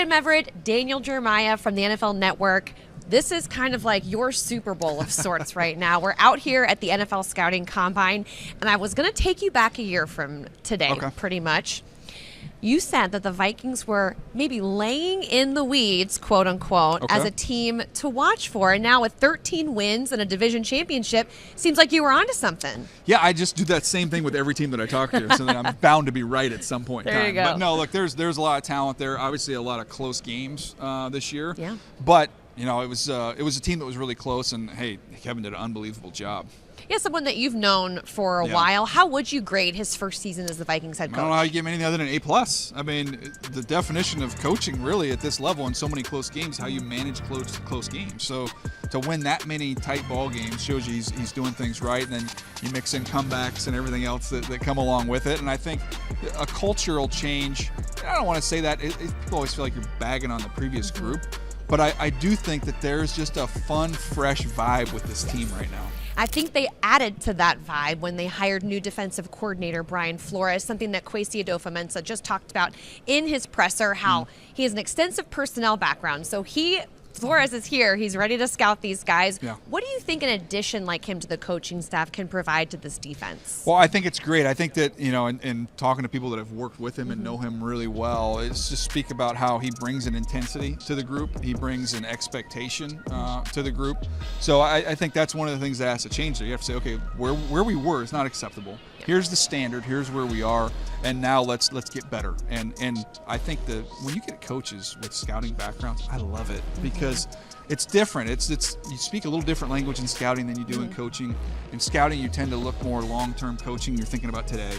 Tatum Everett, Daniel Jeremiah from the NFL Network. This is kind of like your Super Bowl of sorts right now. We're out here at the NFL Scouting Combine, and I was going to take you back a year from today, pretty much. You said that the Vikings were maybe laying in the weeds, quote unquote, as a team to watch for. And now with 13 wins and a division championship, seems like you were onto something. Yeah, I just do that same thing with every team that I talk to, so that I'm bound to be right at some point in time. There you go. But no, look, there's a lot of talent there. Obviously, a lot of close games this year. Yeah. But it was a team that was really close, and hey, Kevin did an unbelievable job. Yeah, someone that you've known for a while. How would you grade his first season as the Vikings head coach? I don't know how you give him anything other than A+. I mean, the definition of coaching really at this level in so many close games, how you manage close games. So to win that many tight ball games shows you he's doing things right, and then you mix in comebacks and everything else that come along with it. And I think a cultural change, I don't want to say that. People always feel like you're bagging on the previous group. But I do think that there's just a fun, fresh vibe with this team right now. I think they added to that vibe when they hired new defensive coordinator Brian Flores, something that Kwesi Adofo-Mensah just talked about in his presser, how he has an extensive personnel background. So Flores is here. He's ready to scout these guys. Yeah. What do you think an addition like him to the coaching staff can provide to this defense? Well, I think it's great. I think that, in talking to people that have worked with him and know him really well, is to speak about how he brings an intensity to the group. He brings an expectation to the group. So I think that's one of the things that has to change there. You have to say, okay, where we were is not acceptable. Here's the standard. Here's where we are, and now let's get better. And I think that when you get coaches with scouting backgrounds, I love it because it's different. It's you speak a little different language in scouting than you do in coaching. In scouting, you tend to look more long-term coaching. You're thinking about today.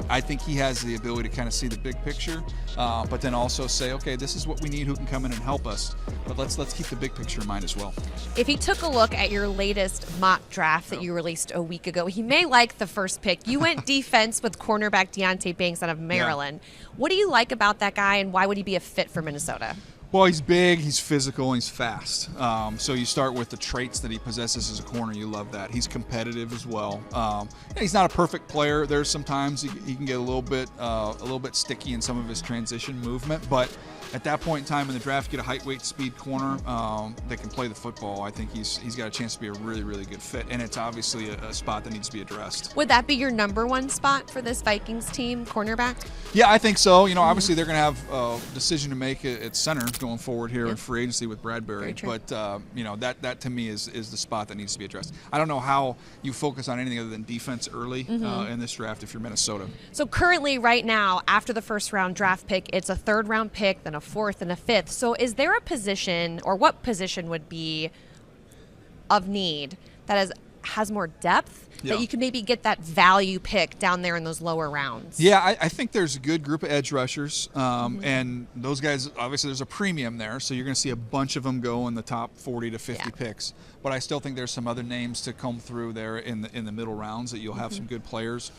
I think he has the ability to kind of see the big picture, but then also say, okay, this is what we need. Who can come in and help us? But let's keep the big picture in mind as well. If he took a look at your latest mock draft that you released a week ago, he may like the first pick. You went defense with cornerback Deonte Banks out of Maryland. What do you like about that guy, and why would he be a fit for Minnesota? Well, he's big, he's physical, and he's fast. So you start with the traits that he possesses as a corner. You love that. He's competitive as well. He's not a perfect player. There's sometimes he can get a little bit sticky in some of his transition movement, but at that point in time in the draft, get a height, weight, speed corner that can play the football. I think he's got a chance to be a really, really good fit, and it's obviously a spot that needs to be addressed. Would that be your number one spot for this Vikings team, cornerback? Yeah, I think so. Obviously they're going to have a decision to make at center going forward here in free agency with Bradbury, but that to me is the spot that needs to be addressed. I don't know how you focus on anything other than defense early in this draft if you're Minnesota. So currently, right now, after the first round draft pick, it's a third round pick, then a fourth and a fifth. So is there a position, or what position would be of need that has more depth that you can maybe get that value pick down there in those lower rounds? Yeah, I think there's a good group of edge rushers, and those guys, obviously there's a premium there, so you're going to see a bunch of them go in the top 40 to 50 picks. But I still think there's some other names to come through there in the middle rounds that you'll have some good players.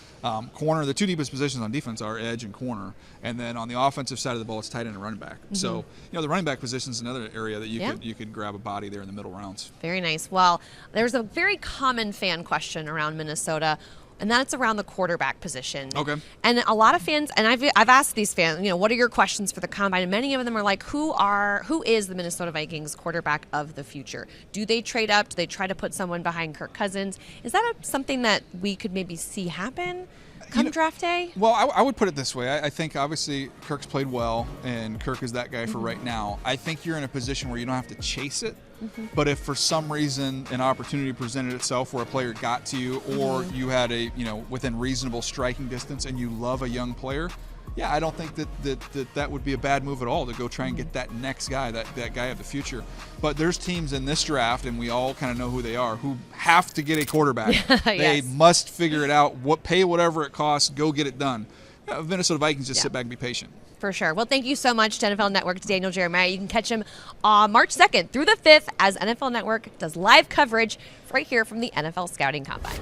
Corner, the two deepest positions on defense are edge and corner, and then on the offensive side of the ball, it's tight end and running back. So the running back position is another area that you could grab a body there in the middle rounds. Very nice. Well, there's a very common fan question around Minnesota, and that's around the quarterback position. Okay. And a lot of fans, and I've asked these fans, what are your questions for the combine? And many of them are like, who is the Minnesota Vikings quarterback of the future? Do they trade up? Do they try to put someone behind Kirk Cousins? Is that something that we could maybe see happen come draft day? Well, I would put it this way. I think obviously Kirk's played well, and Kirk is that guy for right now. I think you're in a position where you don't have to chase it. But if for some reason an opportunity presented itself where a player got to you, or you had within reasonable striking distance and you love a young player, I don't think that would be a bad move at all to go try and get that next guy, that guy of the future. But there's teams in this draft, and we all kind of know who they are, who have to get a quarterback. They must figure it out, pay whatever it costs, go get it done. Minnesota Vikings just sit back and be patient. For sure. Well, thank you so much to NFL Network's Daniel Jeremiah. You can catch him March 2nd through the 5th as NFL Network does live coverage right here from the NFL Scouting Combine.